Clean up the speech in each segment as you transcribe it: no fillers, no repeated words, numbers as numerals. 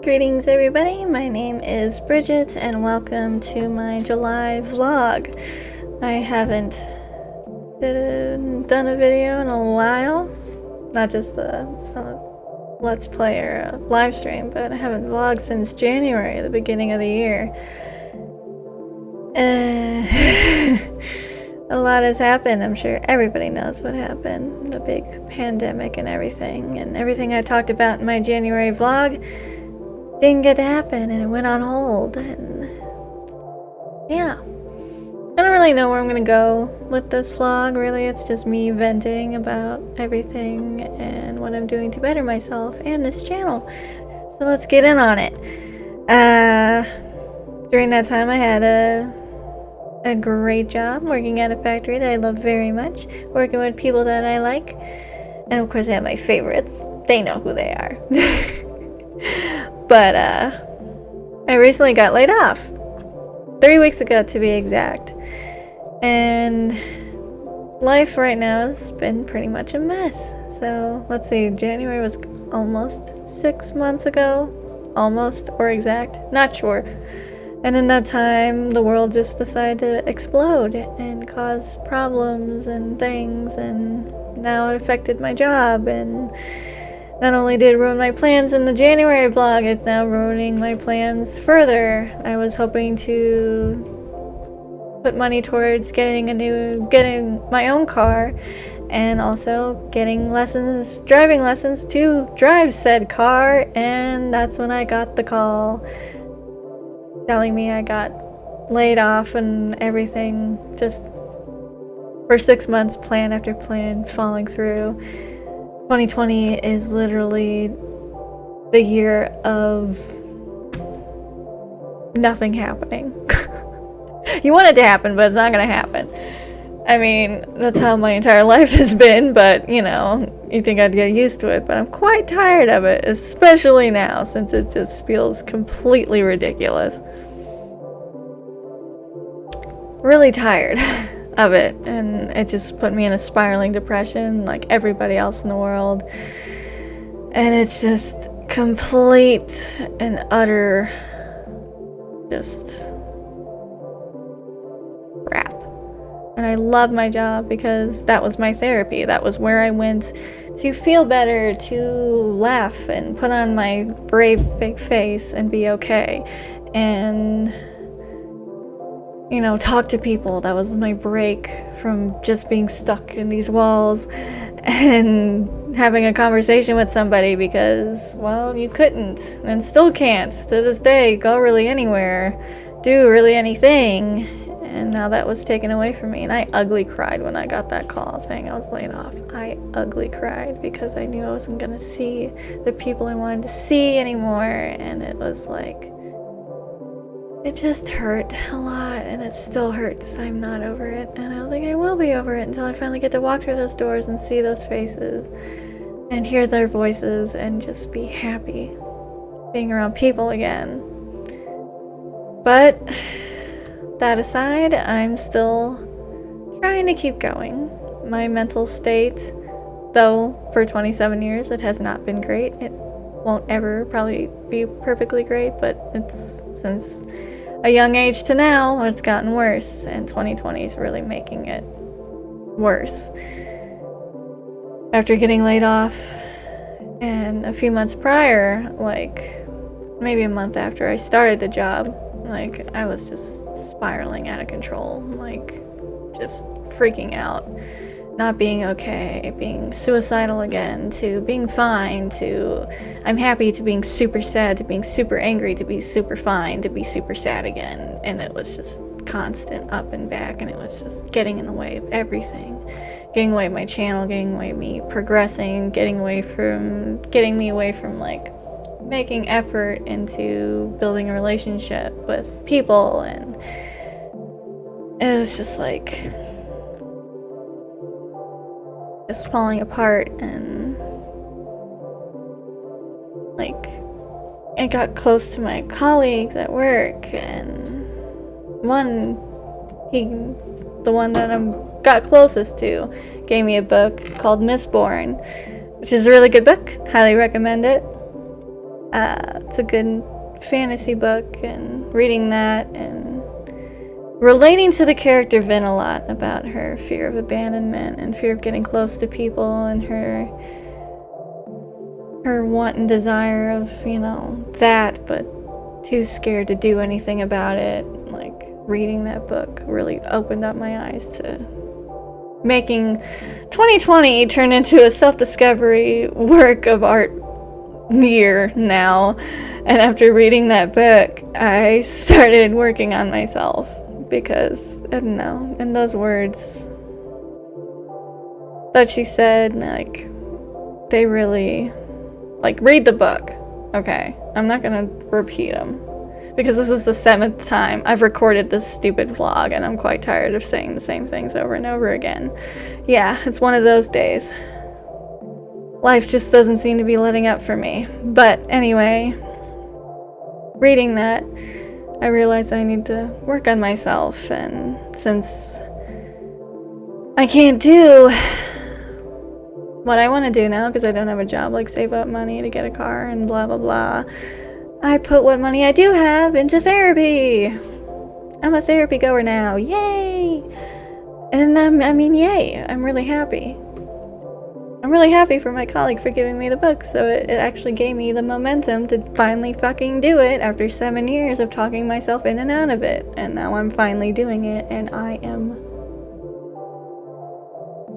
Greetings everybody, my name is Bridget and welcome to my July vlog. I haven't done a video in a while, not just a let's play or a live stream, but I haven't vlogged since January, the beginning of the year. A lot has happened. I'm sure everybody knows what happened, the big pandemic and everything I talked about in my January vlog didn't get to happen, and it went on hold, and yeah. I don't really know where I'm gonna go with this vlog, really. It's just me venting about everything and what I'm doing to better myself and this channel. So let's get in on it. During that time I had a great job working at a factory that I love very much, working with people that I like, and of course I have my favorites. They know who they are. But I recently got laid off 3 weeks ago, to be exact, and life right now has been pretty much a mess. So let's see, January was almost 6 months ago, almost, or exact, not sure. And in that time the world just decided to explode and cause problems and things, and now it affected my job, and not only did it ruin my plans in the January vlog, it's now ruining my plans further. I was hoping to put money towards getting my own car, and also getting driving lessons to drive said car, and that's when I got the call telling me I got laid off and everything, just for 6 months, plan after plan falling through. 2020 is literally the year of nothing happening. You want it to happen, but it's not gonna happen. I mean, that's how my entire life has been, but you know, you think I'd get used to it, but I'm quite tired of it, especially now, since it just feels completely ridiculous. Really tired of it, and it just put me in a spiraling depression like everybody else in the world, and it's just complete and utter just crap. And I love my job because that was my therapy. That was where I went to feel better, to laugh and put on my brave fake face and be okay, and you know, talk to people. That was my break from just being stuck in these walls and having a conversation with somebody, because, well, you couldn't and still can't to this day go really anywhere, do really anything, and now that was taken away from me. And I ugly cried when I got that call saying I was laid off. I ugly cried because I knew I wasn't gonna see the people I wanted to see anymore, and it was like, it just hurt a lot, and it still hurts. I'm not over it, and I don't think I will be over it until I finally get to walk through those doors and see those faces and hear their voices and just be happy being around people again. But that aside, I'm still trying to keep going. My mental state, though, for 27 years, it has not been great. It won't ever probably be perfectly great, but it's since a young age to now, it's gotten worse, and 2020 is really making it worse. After getting laid off, and a few months prior, like maybe a month after I started the job, like I was just spiraling out of control, like just freaking out, not being okay, being suicidal again, to being fine, to I'm happy, to being super sad, to being super angry, to be super fine, to be super sad again. And it was just constant up and back, and it was just getting in the way of everything, getting away my channel, getting away me progressing, getting me away from like making effort into building a relationship with people. And it was just like just falling apart, and like it got close to my colleagues at work, and the one that I got closest to gave me a book called Mistborn, which is a really good book. Highly recommend it. It's a good fantasy book, and reading that and relating to the character Vin a lot about her fear of abandonment and fear of getting close to people, and her want and desire of, that, but too scared to do anything about it. Like, reading that book really opened up my eyes to making 2020 turn into a self-discovery work of art year now. And after reading that book, I started working on myself, because I don't know, in those words that she said, like, they really, like, read the book. Okay, I'm not gonna repeat them, because this is the 7th time I've recorded this stupid vlog, and I'm quite tired of saying the same things over and over again. Yeah, it's one of those days. Life just doesn't seem to be letting up for me. But anyway, reading that, I realized I need to work on myself, and since I can't do what I want to do now, because I don't have a job, like save up money to get a car and blah blah blah, I put what money I do have into therapy. I'm a therapy goer now, yay! And yay, I'm really happy. I'm really happy for my colleague for giving me the book, so it actually gave me the momentum to finally fucking do it after 7 years of talking myself in and out of it. And now I'm finally doing it, and I am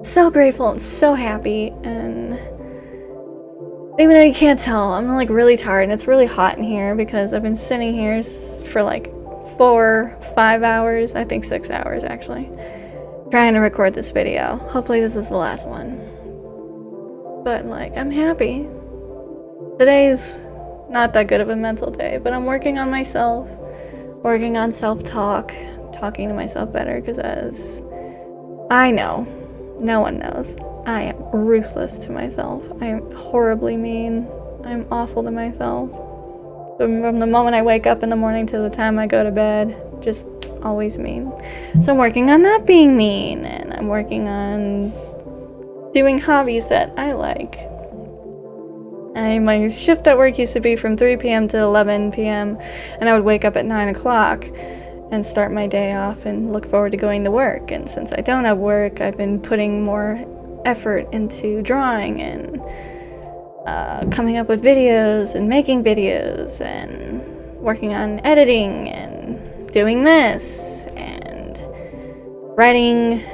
so grateful and so happy. And even though you can't tell, I'm like really tired, and it's really hot in here because I've been sitting here for like 4-5 hours, I think 6 hours actually, trying to record this video. Hopefully this is the last one. But like, I'm happy. Today's not that good of a mental day, but I'm working on myself, working on self-talk, talking to myself better, because as I know, no one knows, I am ruthless to myself. I am horribly mean. I'm awful to myself. From the moment I wake up in the morning to the time I go to bed, just always mean. So I'm working on not being mean, and I'm working on doing hobbies that I like. My shift at work used to be from 3 p.m. to 11 p.m. and I would wake up at 9 o'clock and start my day off and look forward to going to work. And since I don't have work, I've been putting more effort into drawing and coming up with videos and making videos and working on editing and doing this and writing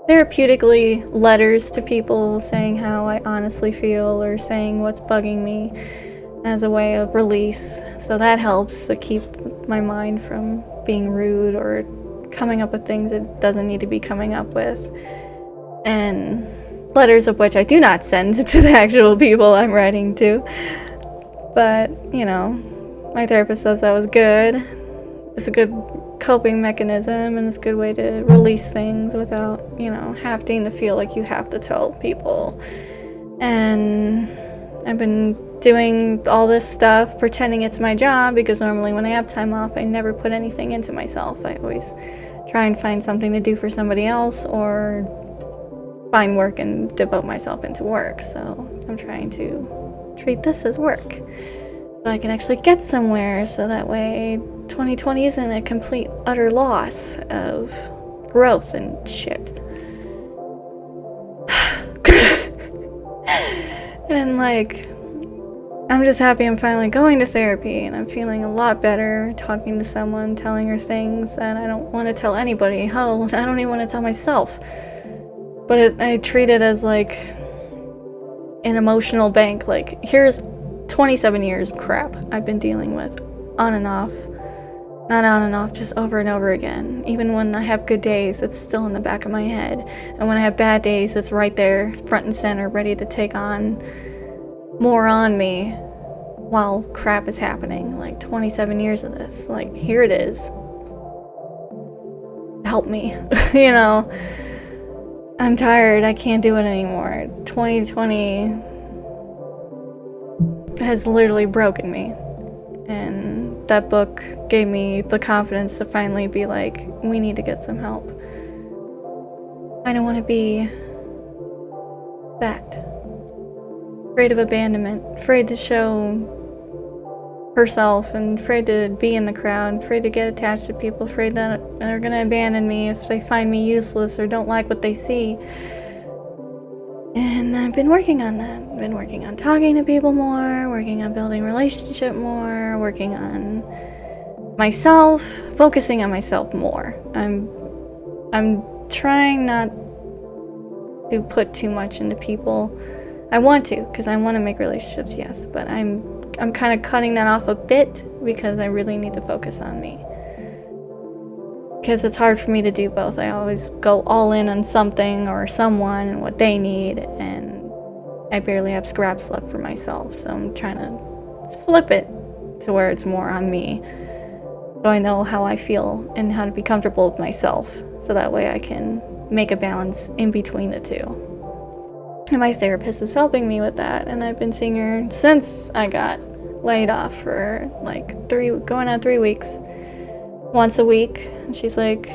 therapeutically letters to people saying how I honestly feel, or saying what's bugging me as a way of release. So that helps to keep my mind from being rude or coming up with things it doesn't need to be coming up with. And letters of which I do not send to the actual people I'm writing to. But, my therapist says that was good. It's a good coping mechanism, and it's a good way to release things without, having to feel like you have to tell people. And I've been doing all this stuff pretending it's my job, because normally when I have time off, I never put anything into myself. I always try and find something to do for somebody else, or find work and devote myself into work. So I'm trying to treat this as work, so I can actually get somewhere, so that way 2020 isn't a complete, utter loss of growth and shit. And like, I'm just happy I'm finally going to therapy, and I'm feeling a lot better talking to someone, telling her things that I don't want to tell anybody. Hell, I don't even want to tell myself. But I treat it as like an emotional bank. Like, here's 27 years of crap I've been dealing with, on and off. Not on and off, just over and over again. Even when I have good days, it's still in the back of my head. And when I have bad days, it's right there, front and center, ready to take on more on me while crap is happening. Like 27 years of this. Like, here it is. Help me. I'm tired. I can't do it anymore. 2020 has literally broken me. And that book gave me the confidence to finally be like, we need to get some help. I don't want to be that. Afraid of abandonment. Afraid to show herself and afraid to be in the crowd, afraid to get attached to people, afraid that they're gonna abandon me if they find me useless or don't like what they see. And I've been working on that. I've been working on talking to people more, working on building relationship more, working on myself, focusing on myself more. I'm trying not to put too much into people. I want to, because I want to make relationships, yes, but I'm kind of cutting that off a bit because I really need to focus on me. Because it's hard for me to do both. I always go all in on something or someone and what they need, and I barely have scraps left for myself, so I'm trying to flip it to where it's more on me, so I know how I feel and how to be comfortable with myself, so that way I can make a balance in between the two. And my therapist is helping me with that, and I've been seeing her since I got laid off for like going on 3 weeks, once a week. And she's like,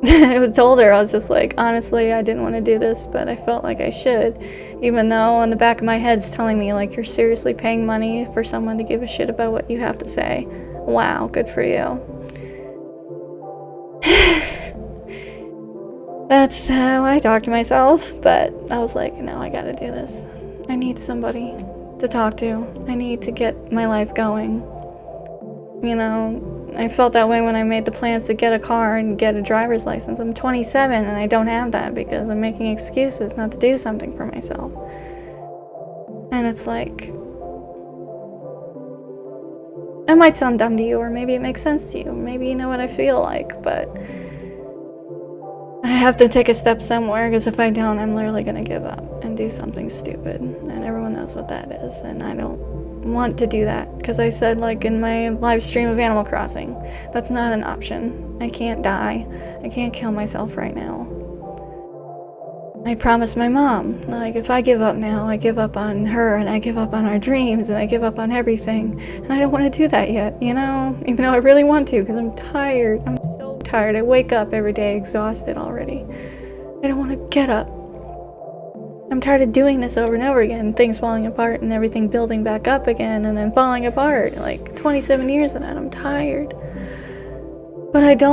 I told her, I was just like, honestly, I didn't want to do this, but I felt like I should, even though on the back of my head's telling me, like, you're seriously paying money for someone to give a shit about what you have to say. Wow, good for you. That's how I talk to myself, but I was like, no, I gotta do this. I need somebody to talk to. I need to get my life going. You know, I felt that way when I made the plans to get a car and get a driver's license. I'm 27 and I don't have that because I'm making excuses not to do something for myself. And it's like, it might sound dumb to you, or maybe it makes sense to you. Maybe you know what I feel like, but I have to take a step somewhere, because if I don't, I'm literally going to give up and do something stupid. And everyone knows what that is, and I don't want to do that, because I said, like, in my live stream of Animal Crossing, that's not an option. I can't die. I can't kill myself right now. I promised my mom, like, if I give up now, I give up on her, and I give up on our dreams, and I give up on everything. And I don't want to do that yet, you know? Even though I really want to, because I'm tired. I'm so tired. I wake up every day exhausted already. I don't want to get up. I'm tired of doing this over and over again, things falling apart and everything building back up again and then falling apart. Like 27 years of that, I'm tired. But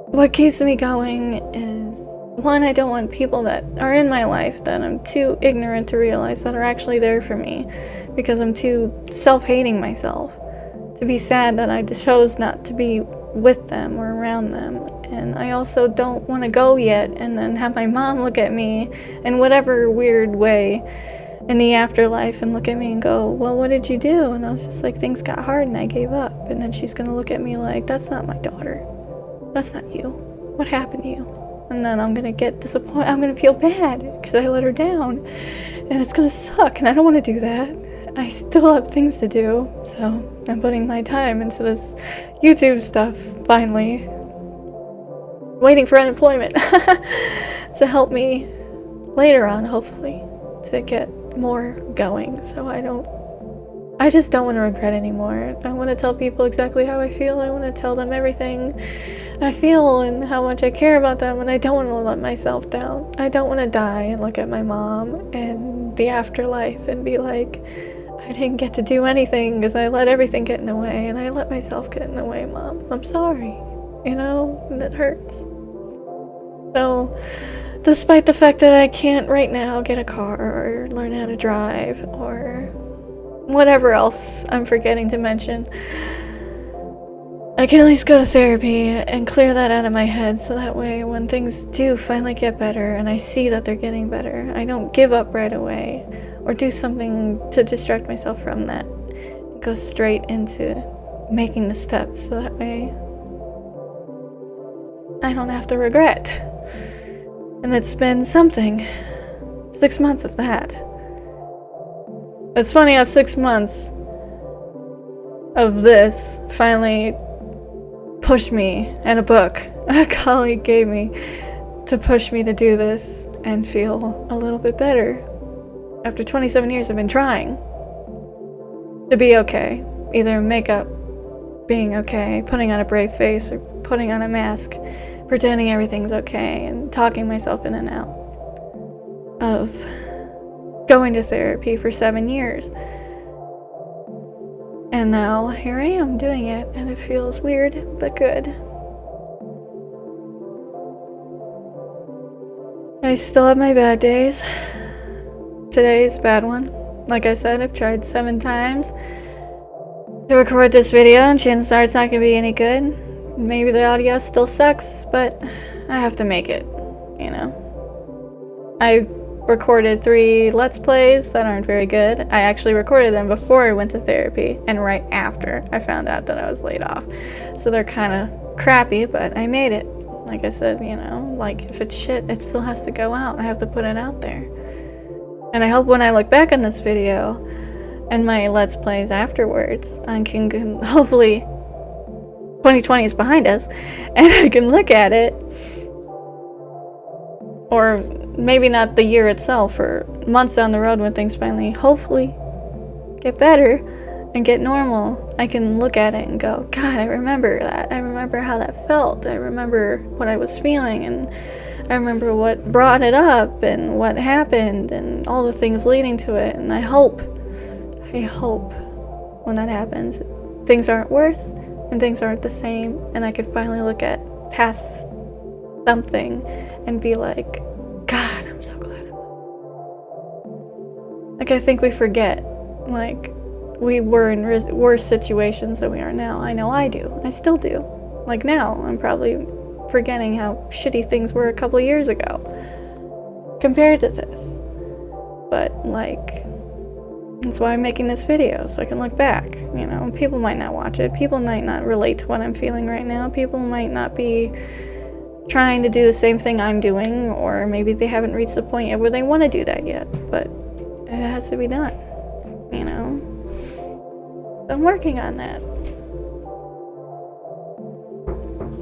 what keeps me going is, one, I don't want people that are in my life that I'm too ignorant to realize that are actually there for me, because I'm too self-hating myself to be sad that I chose not to be with them or around them. And I also don't want to go yet and then have my mom look at me in whatever weird way in the afterlife and look at me and go, well, what did you do? And I was just like, things got hard and I gave up. And then she's going to look at me like, that's not my daughter. That's not you. What happened to you? And then I'm going to get disappointed. I'm going to feel bad because I let her down. And it's going to suck. And I don't want to do that. I still have things to do. So I'm putting my time into this YouTube stuff, finally. Waiting for unemployment to help me later on, hopefully, to get more going. So I just don't want to regret anymore. I want to tell people exactly how I feel. I want to tell them everything I feel and how much I care about them, and I don't want to let myself down. I don't want to die and look at my mom and the afterlife and be like, I didn't get to do anything because I let everything get in the way, and I let myself get in the way, Mom. I'm sorry, you know, and it hurts. So, despite the fact that I can't right now get a car or learn how to drive or whatever else I'm forgetting to mention, I can at least go to therapy and clear that out of my head, so that way when things do finally get better and I see that they're getting better, I don't give up right away or do something to distract myself from that. Go straight into making the steps, so that way I don't have to regret. And it's been something. 6 months of that. It's funny how 6 months of this finally pushed me, and a book a colleague gave me to push me to do this and feel a little bit better. After 27 years, I've been trying to be okay. Either makeup, being okay, putting on a brave face, or putting on a mask, pretending everything's okay, and talking myself in and out of going to therapy for 7 years. And now here I am doing it, and it feels weird but good. I still have my bad days. Today's a bad one. Like I said, I've tried 7 times to record this video, and chances are it's not going to be any good. Maybe the audio still sucks, but I have to make it, you know. I recorded 3 Let's Plays that aren't very good. I actually recorded them before I went to therapy, and right after I found out that I was laid off. So they're kind of crappy, but I made it. Like I said, you know, like if it's shit, it still has to go out. I have to put it out there. And I hope when I look back on this video and my Let's Plays afterwards, I can hopefully 2020 is behind us and I can look at it, or maybe not the year itself, or months down the road when things finally hopefully get better and get normal. I can look at it and go, God, I remember that. I remember how that felt. I remember what I was feeling, and I remember what brought it up and what happened and all the things leading to it. And I hope when that happens, things aren't worse and things aren't the same, and I can finally look at past something and be like, God, I'm so glad. Like, I think we forget, like, we were in worse situations than we are now. I know I do. I still do. Like now, I'm probably forgetting how shitty things were a couple of years ago compared to this. But, like, that's why I'm making this video, so I can look back. You know, people might not watch it. People might not relate to what I'm feeling right now. People might not be trying to do the same thing I'm doing, or maybe they haven't reached the point yet where they want to do that yet. But it has to be done, you know? I'm working on that.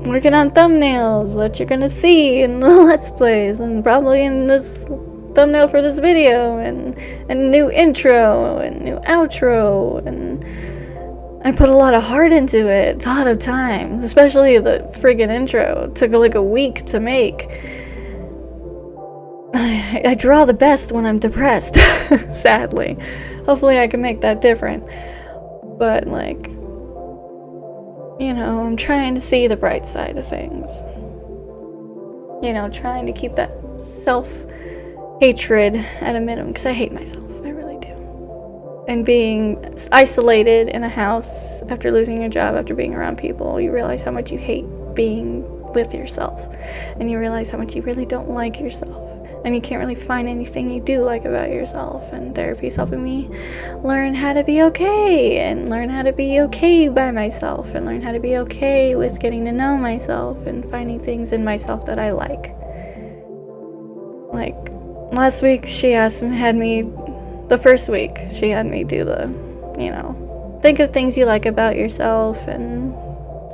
Working on thumbnails that you're gonna see in the Let's Plays, and probably in this thumbnail for this video, and a new intro and new outro, and I put a lot of heart into it, a lot of time, especially the friggin' intro. It took like a week to make. I draw the best when I'm depressed, sadly. Hopefully I can make that different. But, like, you know, I'm trying to see the bright side of things. You know, trying to keep that self-hatred at a minimum, because I hate myself. I really do. And being isolated in a house after losing your job, after being around people, you realize how much you hate being with yourself. And you realize how much you really don't like yourself. And you can't really find anything you do like about yourself. And therapy's helping me learn how to be okay, and learn how to be okay by myself, and learn how to be okay with getting to know myself and finding things in myself that I like. Like, last week the first week, she had me do the, you know, think of things you like about yourself and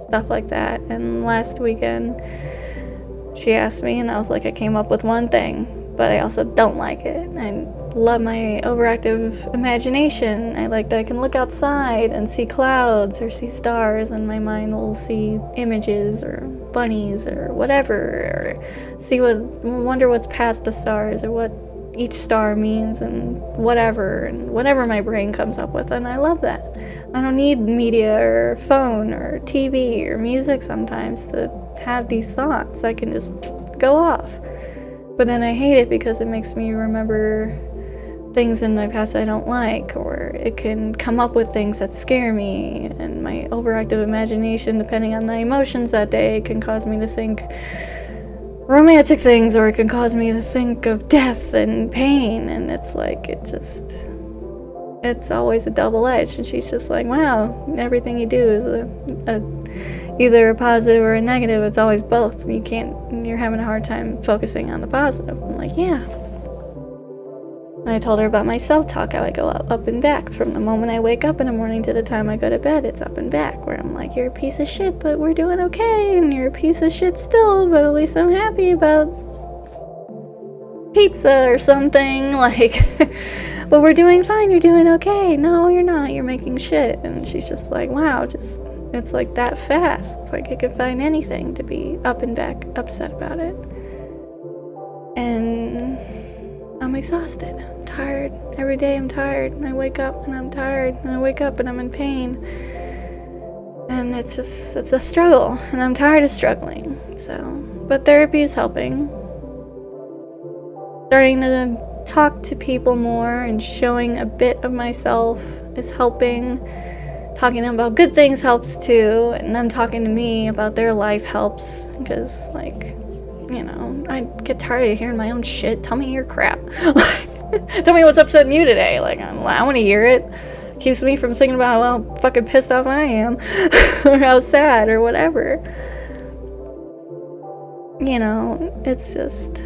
stuff like that. And last weekend, she asked me, and I was like, I came up with one thing, but I also don't like it. I love my overactive imagination. I like that I can look outside and see clouds or see stars, and my mind will see images or bunnies or whatever, or wonder what's past the stars, or what each star means, and whatever my brain comes up with. And I love that. I don't need media or phone or TV or music sometimes to have these thoughts. I can just go off. But then I hate it because it makes me remember things in my past I don't like, or it can come up with things that scare me, and my overactive imagination, depending on the emotions that day, can cause me to think romantic things, or it can cause me to think of death and pain, and it's like, it's always a double edge. And she's just like, wow, everything you do is either a positive or a negative. It's always both. You're having a hard time focusing on the positive. I'm like, yeah. And I told her about my self-talk, how I go up and back from the moment I wake up in the morning to the time I go to bed. It's up and back, where I'm like, you're a piece of shit, but we're doing okay, and you're a piece of shit still, but at least I'm happy about pizza or something, like, but we're doing fine, you're doing okay. No, you're not, you're making shit. And she's just like, wow, it's like that fast. It's like I could find anything to be up and back upset about it. And I'm exhausted. I'm tired. Every day I'm tired. And I wake up and I'm tired. And I wake up and I'm in pain. And it's a struggle. And I'm tired of struggling. But therapy is helping. Starting to talk to people more and showing a bit of myself is helping. Talking to them about good things helps too, and them talking to me about their life helps, because, like, you know, I get tired of hearing my own shit. Tell me your crap. Tell me what's upsetting you today. Like, I want to hear it. Keeps me from thinking about how fucking pissed off I am, or how sad, or whatever. You know, it's just...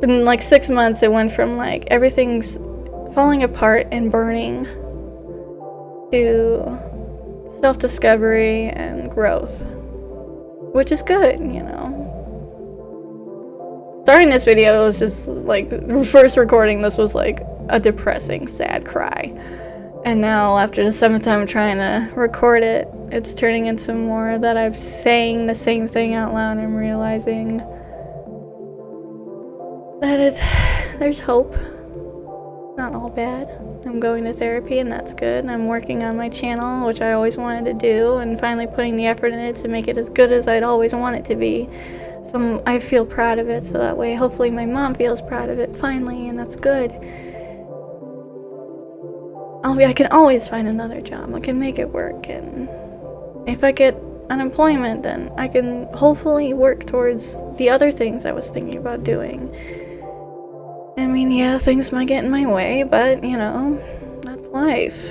in like 6 months, it went from like everything's falling apart and burning to self-discovery and growth, which is good, you know. Starting this video was just like, first recording this was like a depressing, sad cry. And now, after the 7th time trying to record it, it's turning into more that I'm saying the same thing out loud and realizing that there's hope. Not all bad. I'm going to therapy, and that's good. I'm working on my channel, which I always wanted to do, and finally putting the effort in it to make it as good as I'd always want it to be. So I feel proud of it, so that way hopefully my mom feels proud of it finally, and that's good. I can always find another job. I can make it work, and if I get unemployment, then I can hopefully work towards the other things I was thinking about doing. I mean, yeah, things might get in my way, but, you know, that's life.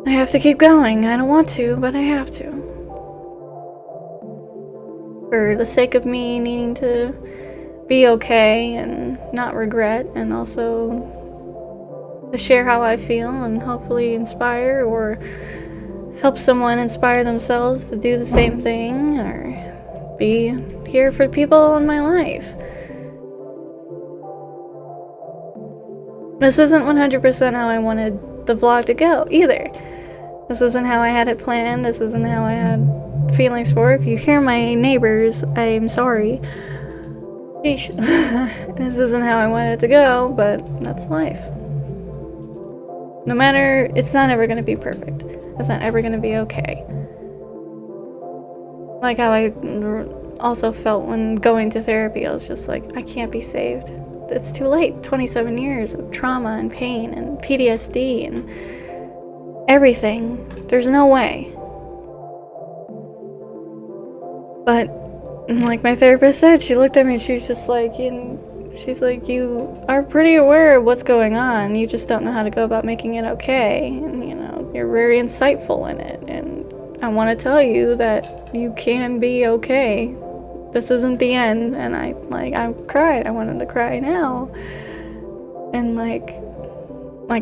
I have to keep going. I don't want to, but I have to. For the sake of me needing to be okay and not regret, and also to share how I feel and hopefully inspire or help someone inspire themselves to do the same thing, or be here for people in my life. This isn't 100% how I wanted the vlog to go, either. This isn't how I had it planned. This isn't how I had feelings for it. If you hear my neighbors, I'm sorry. Sheesh. This isn't how I wanted it to go, but that's life. No matter, it's not ever going to be perfect. It's not ever going to be okay. Like how I also felt when going to therapy. I was just like, I can't be saved. It's too late. 27 years of trauma and pain and PTSD and everything. There's no way. But like my therapist said, she looked at me and she was just like, she's like, you are pretty aware of what's going on. You just don't know how to go about making it okay. And, you know, you're very insightful in it. And I want to tell you that you can be okay. This isn't the end. And I cried. I wanted to cry now. And like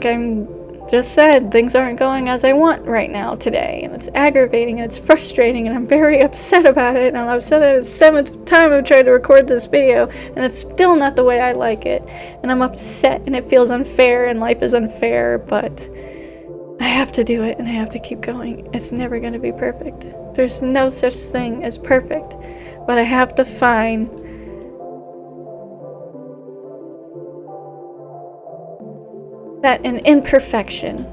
I'm just said, things aren't going as I want right now today. And it's aggravating and it's frustrating and I'm very upset about it. And I'm upset that it's the 7th time I've tried to record this video and it's still not the way I like it. And I'm upset and it feels unfair and life is unfair, but I have to do it and I have to keep going. It's never going to be perfect. There's no such thing as perfect. But I have to find that an imperfection,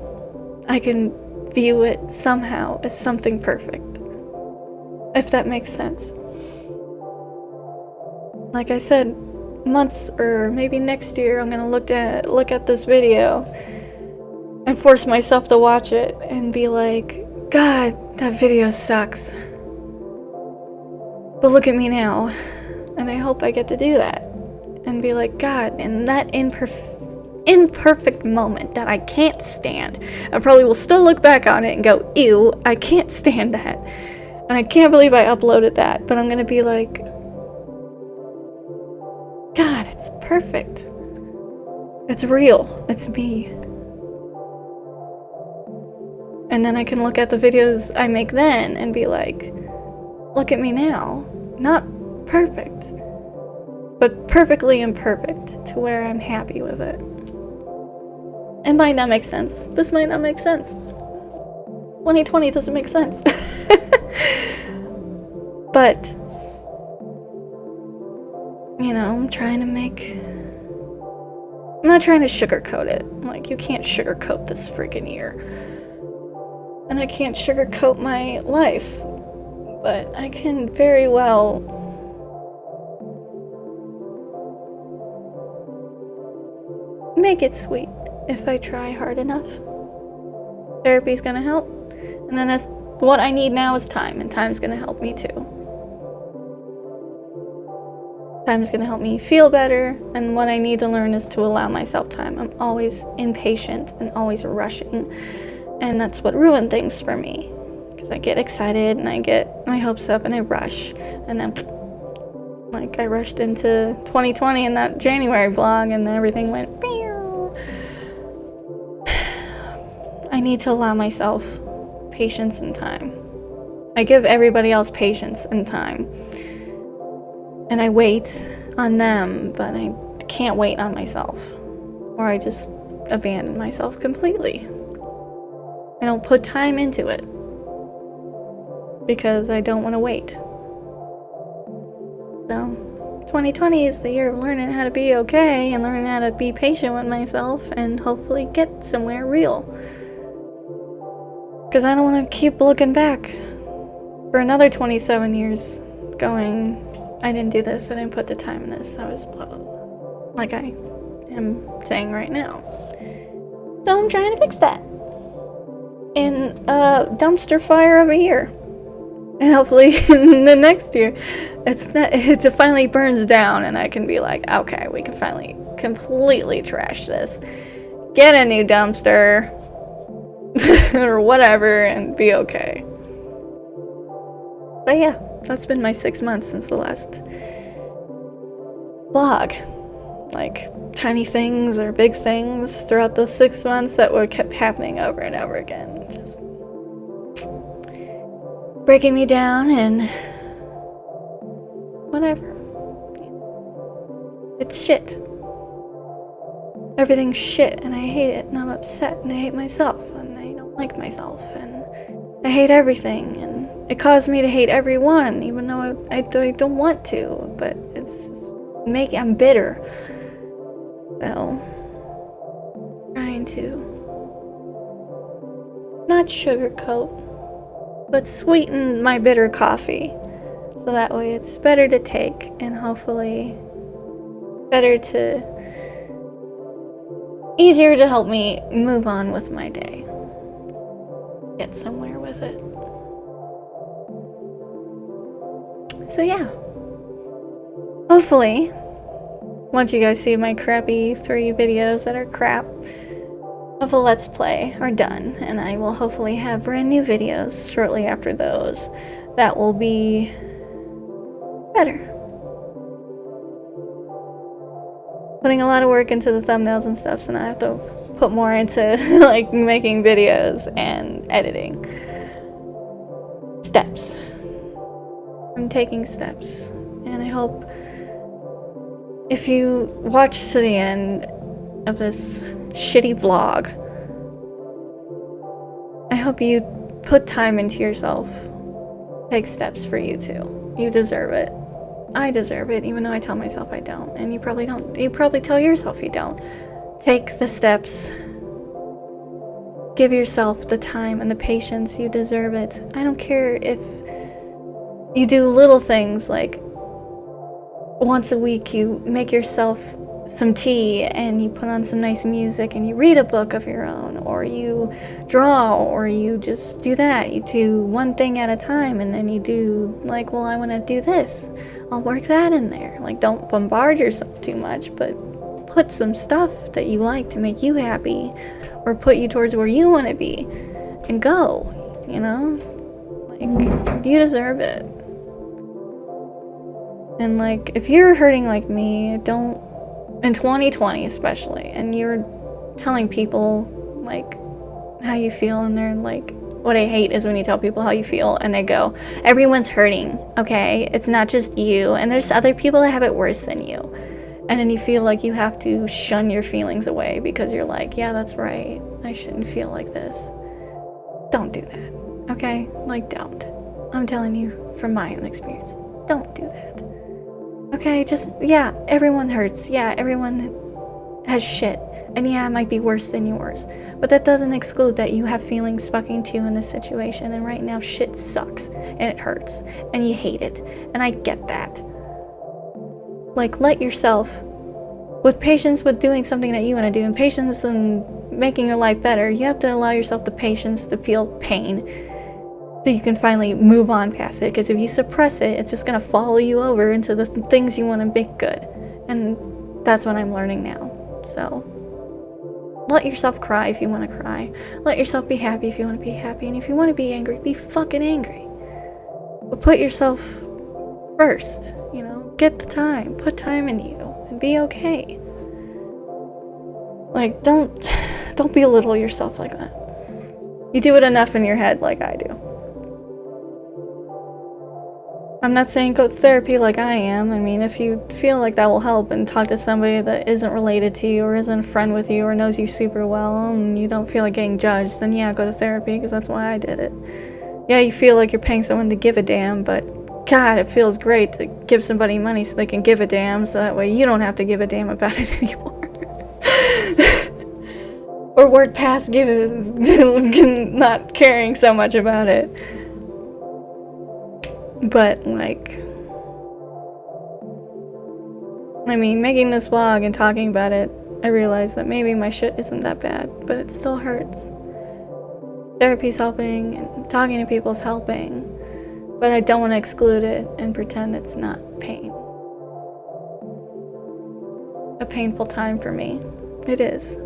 I can view it somehow as something perfect. If that makes sense. Like I said, months or maybe next year, I'm gonna look at this video and force myself to watch it and be like, God, that video sucks. But look at me now. And I hope I get to do that. And be like, God, in that imperfect moment that I can't stand, I probably will still look back on it and go, ew, I can't stand that. And I can't believe I uploaded that. But I'm going to be like, God, it's perfect. It's real. It's me. And then I can look at the videos I make then and be like, look at me now. Not perfect, but perfectly imperfect to where I'm happy with it. It might not make sense. This might not make sense. 2020 doesn't make sense. But you know, I'm not trying to sugarcoat it. Like, you can't sugarcoat this freaking year. And I can't sugarcoat my life. But I can very well make it sweet if I try hard enough. Therapy's gonna help. And then that's what I need now is time, and time's gonna help me too. Time's gonna help me feel better, and what I need to learn is to allow myself time. I'm always impatient and always rushing, and that's what ruined things for me. Because I get excited and I get my hopes up and I rush, and then like I rushed into 2020 in that January vlog, and then everything went pew. I need to allow myself patience and time. I give everybody else patience and time, and I wait on them, but I can't wait on myself, or I just abandon myself completely. I don't put time into it because I don't want to wait. So 2020 is the year of learning how to be okay and learning how to be patient with myself and hopefully get somewhere real. Because I don't want to keep looking back for another 27 years going, I didn't do this, I didn't put the time in this, I was blah, blah, blah, like I am saying right now. So I'm trying to fix that in a dumpster fire of a year. And hopefully in the next year, it finally burns down and I can be like, okay, we can finally completely trash this. Get a new dumpster or whatever and be okay. But yeah, that's been my 6 months since the last vlog. Like, tiny things or big things throughout those 6 months that kept happening over and over again. Just breaking me down and whatever. It's shit. Everything's shit and I hate it and I'm upset and I hate myself and I don't like myself and I hate everything and it caused me to hate everyone even though I don't want to, but it's I'm bitter. So, trying to not sugarcoat but sweeten my bitter coffee so that way it's better to take and hopefully easier to help me move on with my day, get somewhere with it. So yeah, hopefully once you guys see my crappy 3 videos that are crap of a Let's Play are done, and I will hopefully have brand new videos shortly after those that will be better. Putting a lot of work into the thumbnails and stuff, so now I have to put more into like making videos and editing. Steps. I'm taking steps, and I hope if you watch to the end of this shitty vlog, I hope you put time into yourself. Take steps for you too. You deserve it. I deserve it, even though I tell myself I don't. And you probably don't. You probably tell yourself you don't. Take the steps. Give yourself the time and the patience. You deserve it. I don't care if you do little things like once a week you make yourself some tea and you put on some nice music and you read a book of your own, or you draw, or you just do that. You do one thing at a time, and then you do like, well, I want to do this, I'll work that in there. Like, don't bombard yourself too much, but put some stuff that you like to make you happy or put you towards where you want to be and go, you know? Like, you deserve it. And like, if you're hurting like me, don't, in 2020 especially, and you're telling people like how you feel, and they're like, what I hate is when you tell people how you feel and they go, everyone's hurting, okay? It's not just you, and there's other people that have it worse than you. And then you feel like you have to shun your feelings away because you're like, yeah, that's right, I shouldn't feel like this. Don't do that, okay? Like, don't. I'm telling you from my own experience, don't do that. Okay, just, yeah, everyone hurts. Yeah, everyone has shit. And yeah, it might be worse than yours. But that doesn't exclude that you have feelings fucking too in this situation. And right now, shit sucks. And it hurts. And you hate it. And I get that. Like, let yourself, with patience with doing something that you want to do, and patience in making your life better, you have to allow yourself the patience to feel pain so you can finally move on past it. Because if you suppress it, it's just going to follow you over into the things you want to make good. And that's what I'm learning now. So let yourself cry if you want to cry. Let yourself be happy if you want to be happy. And if you want to be angry, be fucking angry. But put yourself first, you know? Get the time. Put time in you. And be okay. Like, don't belittle yourself like that. You do it enough in your head like I do. I'm not saying go to therapy like I am. I mean, if you feel like that will help and talk to somebody that isn't related to you or isn't a friend with you or knows you super well and you don't feel like getting judged, then yeah, go to therapy, because that's why I did it. Yeah, you feel like you're paying someone to give a damn, but God, it feels great to give somebody money so they can give a damn, so that way you don't have to give a damn about it anymore. Or word past not caring so much about it. But, like, I mean, making this vlog and talking about it, I realized that maybe my shit isn't that bad, but it still hurts. Therapy's helping, and talking to people's helping, but I don't want to exclude it and pretend it's not pain. A painful time for me. It is.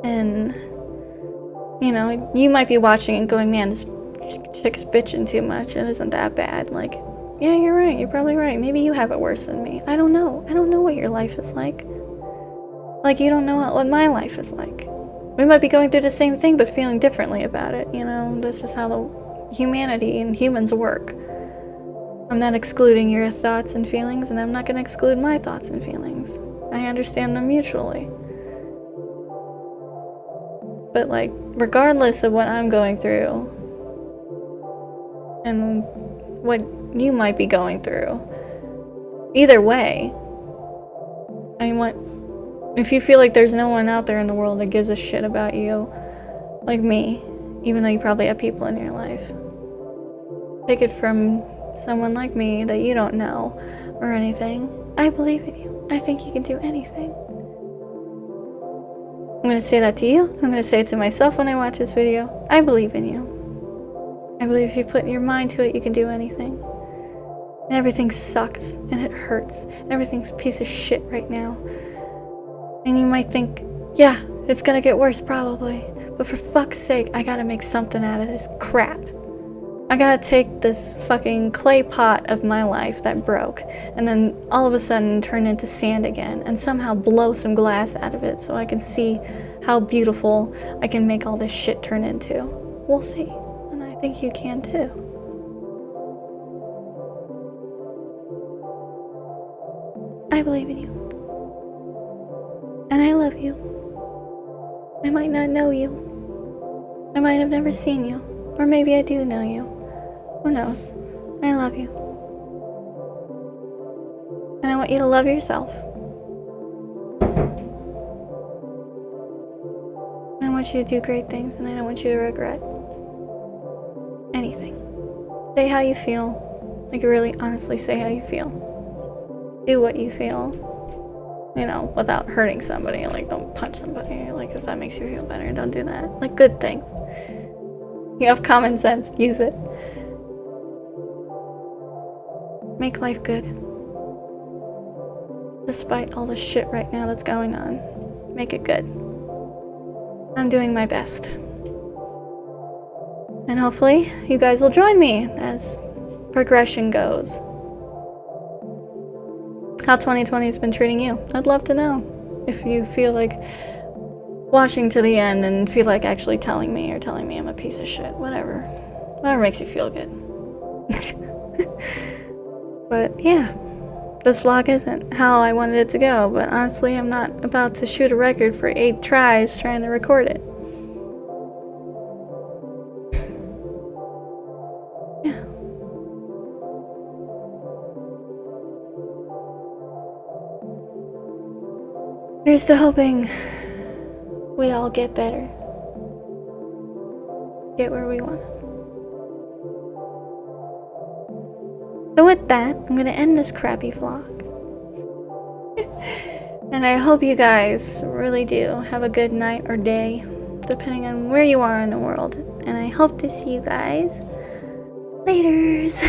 And, you know, you might be watching and going, man, this chick's bitching too much. It isn't that bad. Like, yeah, you're right. You're probably right. Maybe you have it worse than me. I don't know. I don't know what your life is like. Like, you don't know what my life is like. We might be going through the same thing, but feeling differently about it. You know, that's just how the humanity and humans work. I'm not excluding your thoughts and feelings, and I'm not going to exclude my thoughts and feelings. I understand them mutually. But, like, regardless of what I'm going through and what you might be going through, either way, if you feel like there's no one out there in the world that gives a shit about you, like me, even though you probably have people in your life, take it from someone like me that you don't know or anything. I believe in you. I think you can do anything. I'm going to say that to you. I'm going to say it to myself when I watch this video. I believe in you. I believe if you put your mind to it, you can do anything. And everything sucks, and it hurts, and everything's a piece of shit right now. And you might think, yeah, it's going to get worse probably. But for fuck's sake, I got to make something out of this crap. I gotta take this fucking clay pot of my life that broke and then all of a sudden turn into sand again and somehow blow some glass out of it so I can see how beautiful I can make all this shit turn into. We'll see. And I think you can too. I believe in you. And I love you. I might not know you. I might have never seen you. Or maybe I do know you. Who knows? I love you. And I want you to love yourself. I want you to do great things, and I don't want you to regret anything. Say how you feel. Like, really honestly say how you feel. Do what you feel. You know, without hurting somebody. Like, don't punch somebody. Like, if that makes you feel better, don't do that. Like, good things. You have common sense. Use it. Make life good. Despite all the shit right now that's going on. Make it good. I'm doing my best. And hopefully, you guys will join me as progression goes. How 2020 has been treating you. I'd love to know. If you feel like watching to the end and feel like actually telling me I'm a piece of shit. Whatever. Whatever makes you feel good. But yeah, this vlog isn't how I wanted it to go, but honestly I'm not about to shoot a record for 8 tries trying to record it. Yeah. Here's to hoping we all get better. Get where we want. So with that, I'm gonna end this crappy vlog. And I hope you guys really do have a good night or day, depending on where you are in the world. And I hope to see you guys laters.